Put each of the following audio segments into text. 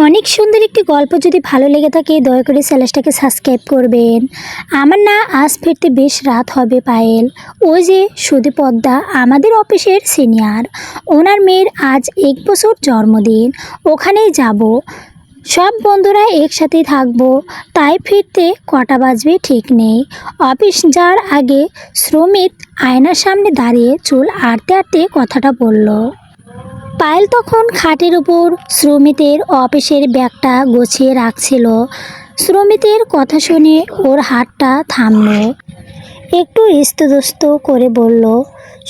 অনেক সুন্দর একটি গল্প যদি ভালো লেগে থাকে দয়া করে চ্যানেলটাকে সাবস্ক্রাইব করবেন। আমার না আজ ফিরতে বেশ রাত হবে পায়েল। ওই যে সুদীপদ্দা আমাদের অফিসের সিনিয়র, ওনার মেয়ের আজ 1 বছর জন্মদিন। ওখানেই যাব, সব বন্ধুরা একসাথেই থাকবো। তাই ফিরতে কটা বাজবে ঠিক নেই। অফিস যাওয়ার আগে শ্রমিত আয়নার সামনে দাঁড়িয়ে চুল আঁটতে আঁটতে কথাটা বলল। পায়েল তখন খাটের উপর শ্রমিতের অফিসের ব্যাগটা গুছিয়ে রাখছিল। শ্রমিতের কথা শুনে ওর হাতটা থামল। একটু ইস্তদস্ত করে বলল,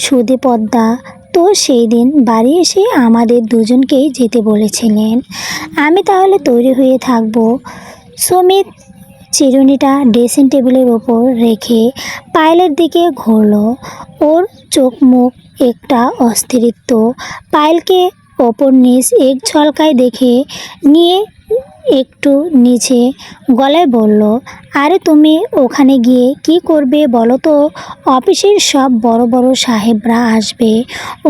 সুদীপদ্দা তো সেই দিন বাড়ি এসে আমাদের দুজনকেই যেতে বলেছিলেন। আমি তাহলে তৈরি হয়ে থাকবো। শ্রমিত চিরুনিটা ড্রেসিং টেবিলের ওপর রেখে পায়েলের দিকে ঘুরল। ওর চোখ মুখ একটা অস্থিরত্ব। পায়েলকে ওপর নিচ এক ঝলকায় দেখে নিয়ে একটু নিচে গলায় বলল, আরে তুমি ওখানে গিয়ে কি করবে বলো তো? অফিসের সব বড় বড় সাহেবরা আসবে,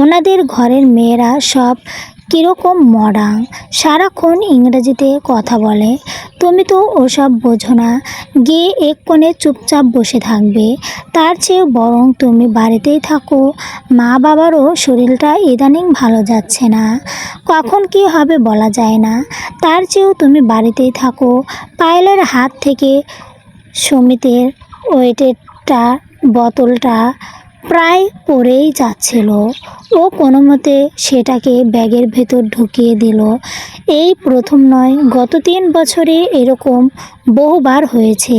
ওনাদের ঘরের মেয়েরা সব কীরকম মডার্ন, সারাক্ষণ ইংরেজিতে কথা বলে। তুমি তো ওসব বোঝো না, গিয়ে এক কোণে চুপচাপ বসে থাকবে। তার চেয়ে বরং তুমি বাড়িতেই থাকো। মা বাবারও শরীরটা ইদানিং ভালো যাচ্ছে না, কখন কি হবে বলা যায় না। তার চেয়েও তুমি বাড়িতেই থাকো। পায়েলের হাত থেকে সুমিতের ওয়েটেরটা বোতলটা প্রায় পড়েই যাচ্ছিল। ও কোনো মতে সেটাকে ব্যাগের ভেতর ঢুকিয়ে দিল। এই প্রথম নয়, গত 3 বছরে এরকম বহুবার হয়েছে।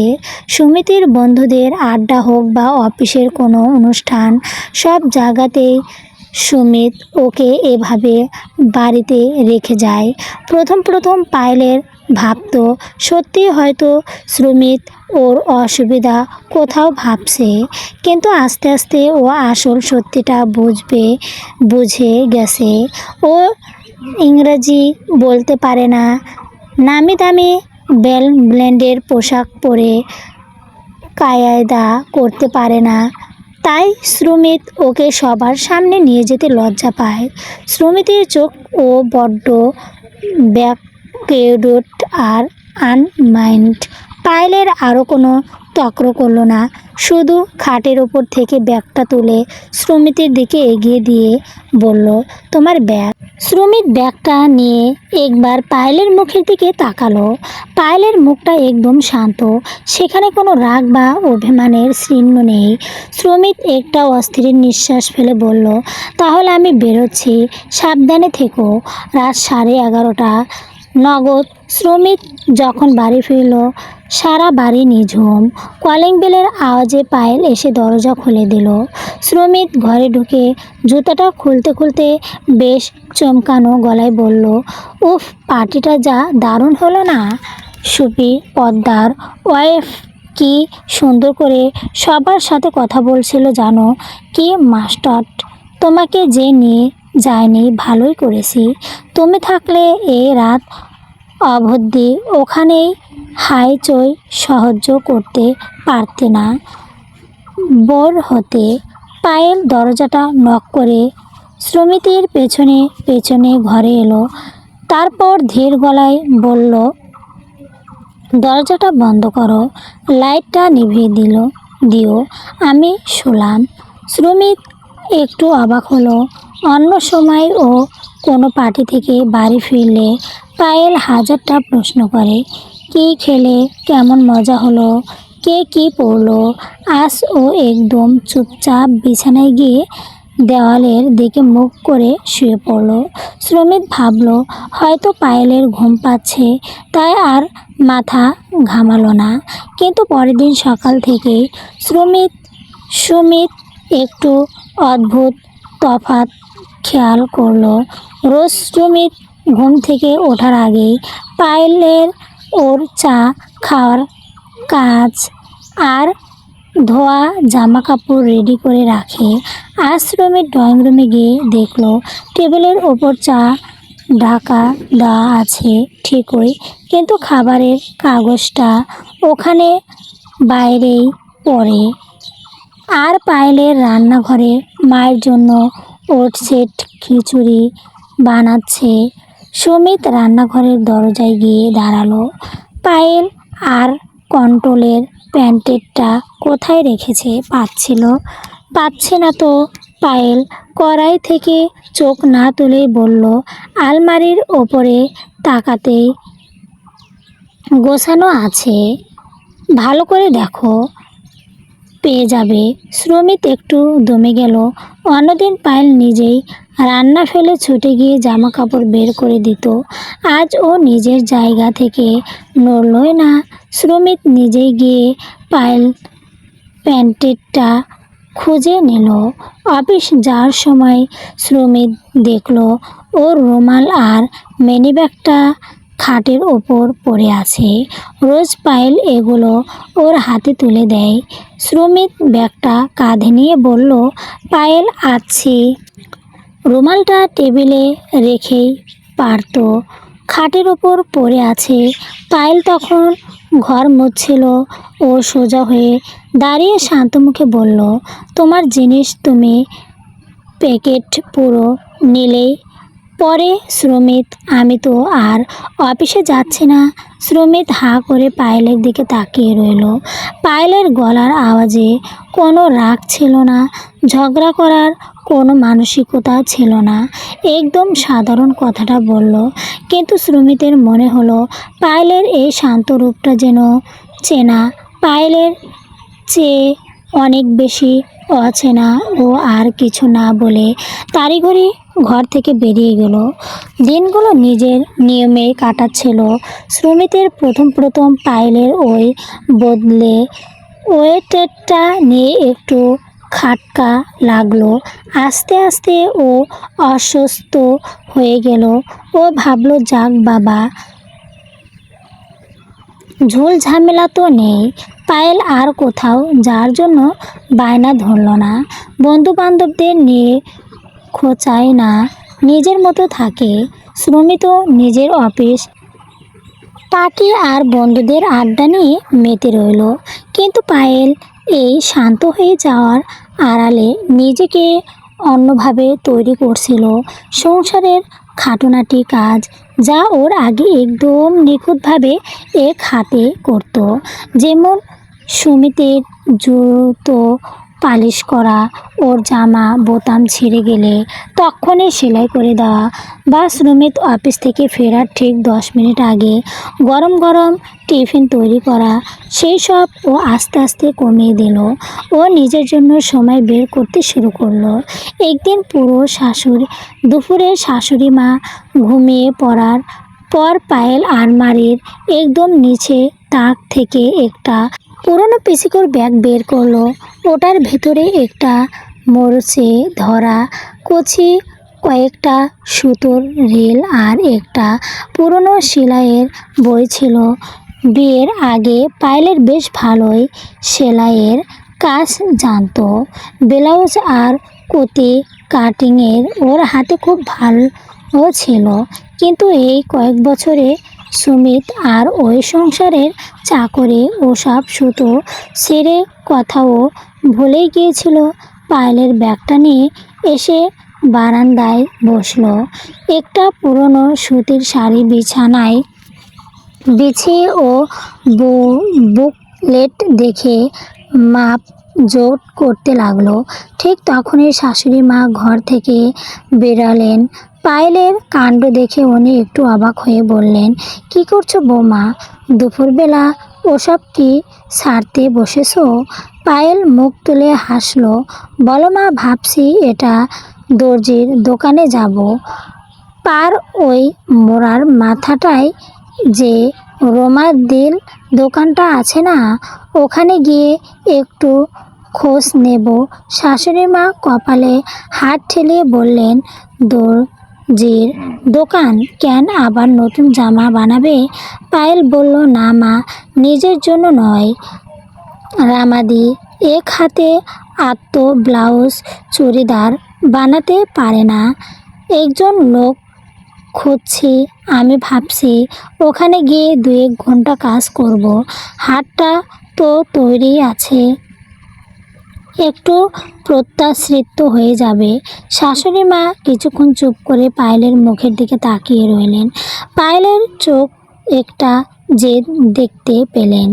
সুমিতের বন্ধুদের আড্ডা হোক বা অফিসের কোনো অনুষ্ঠান, সব জায়গাতেই সুমিত ওকে এভাবে বাড়িতে রেখে যায়। প্রথম প্রথম পায়েলের ভাবতো সত্যি হয়তো সুমিত ওর অসুবিধা কোথাও ভাবছে, কিন্তু আস্তে আস্তে ও আসল সত্যিটা বুঝে গেছে। ও ইংরেজি বলতে পারে না, নামি দামি ব্র্যান্ডের পোশাক পরে কায়দা করতে পারে না। তাই সুমিত ওকে সবার সামনে নিয়ে যেতে লজ্জা পায়। সুমিতের চোখ ও বড্ড ব্যাকওয়ার্ড আর আনমাইন্ড। পায়েলের আরও কোনো তক্র করলো না, শুধু খাটের ওপর থেকে ব্যাগটা তুলে সুমিতের দিকে এগিয়ে দিয়ে বলল, তোমার ব্যাগ। সুমিত ব্যাগটা নিয়ে একবার পায়েলের মুখের দিকে তাকালো। পায়েলের মুখটা একদম শান্ত, সেখানে কোনো রাগ বা অভিমানের চিহ্ন নেই। সুমিত একটা অস্থির নিঃশ্বাস ফেলে বলল, তাহলে আমি বেরোচ্ছি, সাবধানে থেকো। রাত 11:30 নগদ। সুমিত যখন বাড়ি ফিরল, সারা বাড়ি নিঝুম। কলিং বেলের আওয়াজে পায়েল এসে দরজা খুলে দিল। সুমিত ঘরে ঢুকে জুতাটা খুলতে খুলতে বেশ চমকানো গলায় বলল, উফ, পার্টিটা যা দারুণ হলো না। সুপি পদ্মার ওয়াইফ কি সুন্দর করে সবার সাথে কথা বলছিল জানো? কি মাস্টার, তোমাকে যে নিয়ে যায়নি ভালোই করেছি। তুমি থাকলে এই রাত অবধি ওখানেই হাইচই সহ্য করতে পারতে না, বোর হতে। পায়েল দরজাটা নক করে সুমিতের পেছনে পেছনে ঘরে এলো। তারপর ধীর গলায় বলল, দরজাটা বন্ধ করো, লাইটটা নিভিয়ে দিও, আমি শুলাম। সুমিত একটু অবাক হলো। অন্য সময় ও কোনো পার্টি থেকে বাড়ি ফিরলে পায়েল হাজারটা প্রশ্ন করে, কী খেলে, কেমন মজা হলো, কে কী পড়লো। আজ ও একদম চুপচাপ বিছানায় গিয়ে দেওয়ালের দিকে মুখ করে শুয়ে পড়ল। সুমিত ভাবল হয়তো পায়েলের ঘুম পাচ্ছে, তাই আর মাথা ঘামালো না। কিন্তু পরের দিন সকাল থেকে সুমিত একটু অদ্ভুত তফাৎ খেয়াল করলো। রোজ সুমিত ঘুম থেকে ওঠার আগেই পায়েলের ওর চা খাওয়ার কাজ আর ধোয়া জামা কাপড় রেডি করে রাখে। আজ সুমিত ড্রয়িং রুমে গিয়ে দেখলো টেবিলের ওপর চা ঢাকা দেওয়া আছে ঠিকই, কিন্তু খাবারের কাগজটা ওখানে বাইরেই পড়ে। আর পায়েলের রান্নাঘরে মায়ের জন্য ওটসের খিচুড়ি বানাচ্ছে। সুমিত রান্নাঘরের দরজায় গিয়ে দাঁড়ালো। পায়েল আর কন্ট্রোলের প্যান্টেরটা কোথায় রেখেছে পাচ্ছে না তো। পায়েল কড়াই থেকে চোখ না তুলেই বলল, আলমারির ওপরে তাকাতেই গোছানো আছে, ভালো করে দেখো, পেয়ে যাবে। সুমিত একটু দমে গেল। অন্যদিন পায়েল নিজেই রান্না ফেলে ছুটে গিয়ে জামা কাপড় বের করে দিত। আজ ও নিজের জায়গা থেকে নড়লই না। সুমিত নিজেই গিয়ে পায়েল প্যান্টেরটা খুঁজে নিল। অফিস যাওয়ার সময় সুমিত দেখল ওর রুমাল আর মানিব্যাগটা খাটের ওপর পড়ে আছে। রোজ পায়েল এগুলো ওর হাতে তুলে দেয়। সুমিত ব্যাগটা কাঁধে নিয়ে বলল, পায়েল আছি। রুমালটা টেবিলে রেখেই পারতো, খাটের ওপর পড়ে আছে। পায়েল তখন ঘর মুছছিল। ও সোজা হয়ে দাঁড়িয়ে শান্ত মুখে বলল, তোমার জিনিস তুমি প্যাকেট পুরো নিলেই পরে। সুমিত, আমি তো আর অফিসে যাচ্ছি না। সুমিত হাঁ করে পায়েলের দিকে তাকিয়ে রইল। পায়েলের গলার আওয়াজে কোনো রাগ ছিল না, ঝগড়া করার কোনো মানসিকতা ছিল না। একদম সাধারণ কথাটা বলল। কিন্তু সুমিতের মনে হলো পায়েলের এই শান্ত রূপটা যেন চেনা, পায়েলের চেয়ে অনেক বেশি অচেনা। ও আর কিছু না বলে তাড়িঘড়ি ঘর থেকে বেরিয়ে গেল। দিনগুলো নিজের নিয়মে কাটাচ্ছিল। সুমিতের প্রথম পায়েলের ওই বদলে ওয়েটেরটা নিয়ে একটু খাটকা লাগলো। আস্তে আস্তে ও অসুস্থ হয়ে গেল। ও ভাবলো, যাক বাবা, ঝোল ঝামেলা তো নেই। পায়েল আর কোথাও যাওয়ার জন্য বায়না ধরল না, বন্ধু বান্ধবদের নিয়ে খোঁচায় না, নিজের মতো থাকে। সুমিতও নিজের অফিস পার্টি আর বন্ধুদের আড্ডা নিয়ে মেতে রইল। কিন্তু পায়েল এই শান্ত হয়ে যাওয়ার আড়ালে নিজেকে অন্যভাবে তৈরি করছিল। সংসারের খাটোনাটি কাজ যা ওর আগে একদম নিখুঁতভাবে এক হাতে করত, যেমন সুমিতের জুতো পালিশ করা, ওর জামা বোতাম ছিঁড়ে গেলে তখনই সেলাই করে দেওয়া, বা সুমিত অফিস থেকে ফেরার ঠিক 10 মিনিট আগে গরম গরম টিফিন তৈরি করা, সেই সব ও আস্তে আস্তে কমিয়ে দিল। ও নিজের জন্য সময় বের করতে শুরু করলো। একদিন দুপুরে শাশুড়ি মা ঘুমিয়ে পড়ার পর পায়েল আলমারির একদম নিচে তাক থেকে একটা পুরনো পিসিকোর ব্যাগ বের করলো। ওটার ভেতরে একটা মরচে ধরা কচি, কয়েকটা সুতোর রিল আর একটা পুরনো সেলাইয়ের বই ছিল। বিয়ের আগে পায়েলের বেশ ভালোই সেলাইয়ের কাজ জানতো। ব্লাউজ আর কুর্তি কাটিংয়ের ওর হাতে খুব ভালো ছিল। কিন্তু এই কয়েক বছরে সুমিত আর ওই সংসারের চাকরে ওসব সুতো ছেড়ে কথাও ভুলেই গিয়েছিল। পায়েলের ব্যাগটা নিয়ে এসে বারান্দায় বসলো। একটা পুরনো সুতির শাড়ি বিছানায় বিছিয়ে ও বুকলেট দেখে মাপ জোট করতে লাগলো। ঠিক তখনই শাশুড়ি মা ঘর থেকে বেরালেন। পায়েলের কাণ্ড দেখে উনি একটু অবাক হয়ে বললেন, কি করছো বৌমা, দুপুরবেলা ওসব কি ছাড়তে বসেছো? পায়েল মুখ তুলে হাসলো, বলো মা, ভাবছি এটা দর্জির দোকানে যাব। পার ওই মোড়ার মাথাটায় যে রোমাদির দোকানটা আছে না, ওখানে গিয়ে একটু খোঁজ নেব। শাশুড়ি মা কপালে হাত ঠেলিয়ে বললেন, দর্জির দোকান কেন, আবার নতুন জামা বানাবে? পায়েল বলল, না মা, নিজের জন্য নয়, রামাদি এক হাতে আত্ম ব্লাউজ চুড়িদার বানাতে পারে না, একজন লোক খুঁজছি। আমি ভাবছি ওখানে গিয়ে 2-1 ঘন্টা কাজ করব। হাতটা তো তৈরি আছে, একটু প্রত্যাশ্রিত হয়ে যাবে। শাশুড়ি মা কিছুক্ষণ চুপ করে পায়েলের মুখের দিকে তাকিয়ে রইলেন। পায়েলের চোখ একটা জেদ দেখতে পেলেন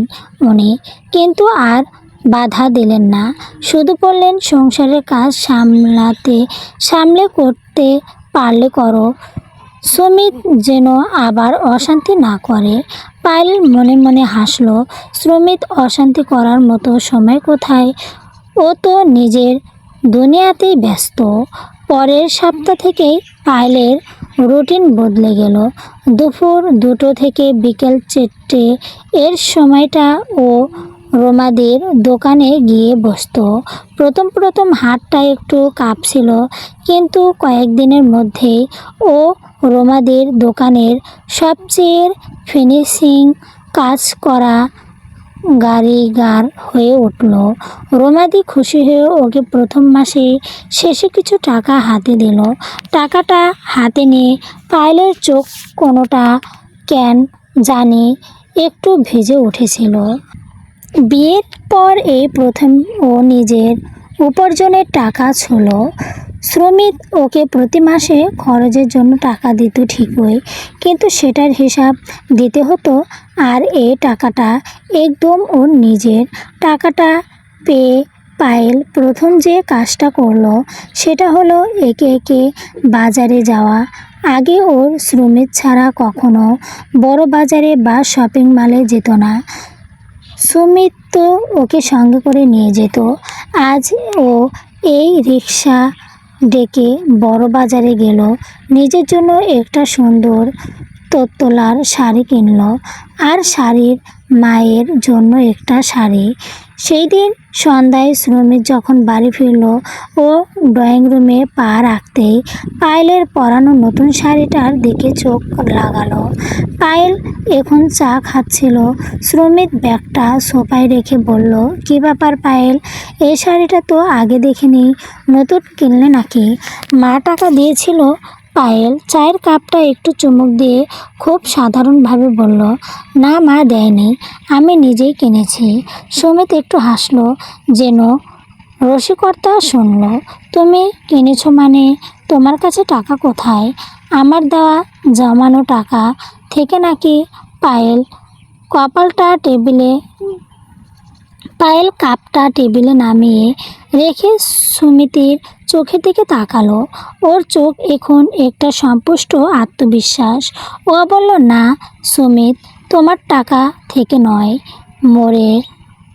উনি, কিন্তু আর বাধা দিলেন না। শুধু বললেন, সংসারের কাজ সামলে করতে পারলে করো, সুমিত যেন আবার অশান্তি না করে। পায়েল মনে মনে হাসলো। সুমিত অশান্তি করার মতো সময় কোথায়? ও তো নিজের দুনিয়াতেই ব্যস্ত। পরের সপ্তাহ থেকেই পায়েলের রুটিন বদলে গেল। দুপুর 2টো থেকে বিকেল 4টে এর সময়টা ও রোমাদের দোকানে গিয়ে বসতো। প্রথম হাতটা একটু কাঁপছিল, কিন্তু কয়েকদিনের মধ্যেই ও রোমাদের দোকানের সবচেয়ে ফিনিশিং কাজ করা কারিগর হয়ে উঠল। রোমাদি খুশি হয়ে ওকে প্রথম মাসে শেষে কিছু টাকা হাতে দিল। টাকাটা হাতে নিয়ে পায়েলের চোখ কোনোটা কেন জানি একটু ভিজে উঠেছিল। বিয়ের পর এই প্রথম ও নিজের উপার্জনের টাকা ছিল। সুমিত ওকে প্রতি মাসে খরচের জন্য টাকা দিত ঠিকই, কিন্তু সেটার হিসাব দিতে হতো। আর এই টাকাটা একদম ওর নিজের। টাকাটা পেয়ে পায়েল প্রথম যে কাজটা করলো সেটা হলো একে একে বাজারে যাওয়া। আগে ওর সুমিত ছাড়া কখনো বড় বাজারে বা শপিং মলে যেত না। সুমিত তো ওকে সঙ্গে করে নিয়ে যেত। আজ ও এই রিক্সা ডেকে বড় বাজারে গেল। নিজের জন্য একটা সুন্দর তোলার শাড়ি কিনল, আর শাড়ির মায়ের জন্য একটা শাড়ি। সেই দিন সন্ধ্যায় সুমিত যখন বাড়ি ফিরল, ও ড্রয়িং রুমে পা রাখতেই পায়েলের পরানো নতুন শাড়িটার দিকে চোখ লাগালো। পায়েল এখন চা খাচ্ছিল। সুমিত ব্যাগটা সোফায় রেখে বলল, কী ব্যাপার পায়েল, এই শাড়িটা তো আগে দেখিনি, নতুন কিনলে নাকি? মা টাকা দিয়েছিল। পায়েল চায়ের কাপটা একটু চুমুক দিয়ে খুব সাধারণভাবে বলল, না মা দেয়নি, আমি নিজেই কিনেছি। সুমিত একটু হাসলো, যেন রসিকতা শুনল। তুমি কিনেছো মানে? তোমার কাছে টাকা কোথায়? আমার দেওয়া জমানো টাকা থেকে নাকি? পায়েল কাপটা টেবিলে নামিয়ে রেখে সুমিতের চোখের দিকে তাকালো। ওর চোখ এখন একটা সন্তুষ্ট আত্মবিশ্বাস। ও বলল, না সুমিত, তোমার টাকা থেকে নয়,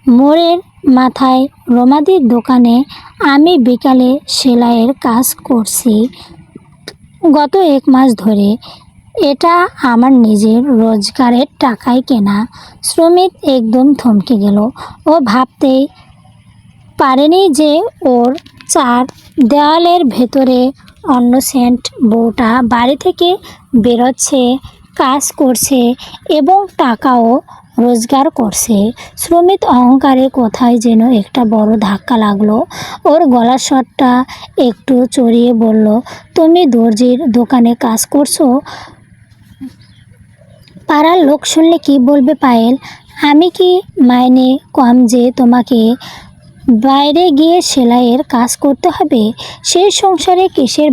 মোড়ের মাথায় রোমাদির দোকানে আমি বিকালে সেলাইয়ের কাজ করছি গত 1 মাস ধরে। এটা আমার নিজের রোজগারের টাকায় কেনা। সুমিত একদম থমকে গেল। ও ভাবতেই পারেনি যে ওর 4 দেওয়ালের ভেতরে ইনোসেন্ট বউটা বাড়ি থেকে বেরোচ্ছে, কাজ করছে এবং টাকাও রোজগার করছে। সুমিত অহংকারে কোথায় যেন একটা বড় ধাক্কা লাগলো। ওর গলার স্বরটা একটু চড়িয়ে বলল, তুমি দর্জির দোকানে কাজ করছো? পাড়ার লোক শুনলে কি বলবে পায়েল? আমি কি মাইনে কম যে তোমাকে বাইরে গিয়ে সেলাইয়ের কাজ করতে হবে? সেই সংসারে কিসের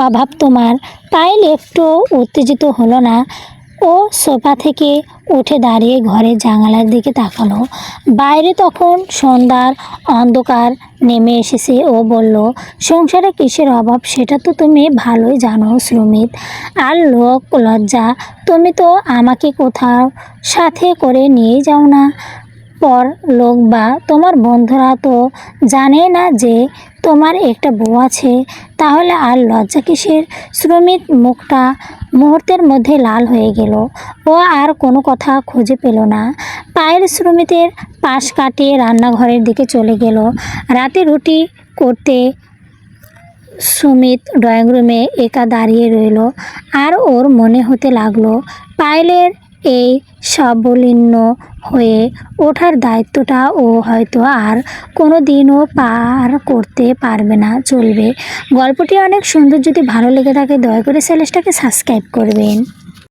অভাব তোমার? পায়েল একটু উত্তেজিত হলো না। ও সোফা থেকে উঠে দাঁড়িয়ে ঘরের জানালার দিকে তাকালো। বাইরে তখন সন্ধ্যার অন্ধকার নেমে এসেছে। ও বলল, সংসারে কিসের অভাব সেটা তো তুমি ভালোই জানো সুমিত। আর লোক লজ্জা, তুমি তো আমাকে কোথাও সাথে করে নিয়ে যাও না। পর লোক বা তোমার বন্ধুরা তো জানে না যে তোমার একটা বউ আছে, তাহলে আর লজ্জা কিসের? সুমিত মুখটা মুহূর্তের মধ্যে লাল হয়ে গেল। ও আর কোনো কথা খুঁজে পেল না। পায়েল সুমিতের পাশ কাটিয়ে রান্নাঘরের দিকে চলে গেল। রাতে রুটি করতে সুমিত ড্রয়িং রুমে একা দাঁড়িয়ে রইল। আর ওর মনে হতে লাগলো, পায়েলের এই সাবলীন্য হয়ে ওঠার দায়িত্বটা ও হয়তো আর কোনো দিনও পার করতে পারবে না। চলবে। গল্পটি অনেক সুন্দর। যদি ভালো লেগে থাকে দয়া করে চ্যানেলটাকে সাবস্ক্রাইব করবেন।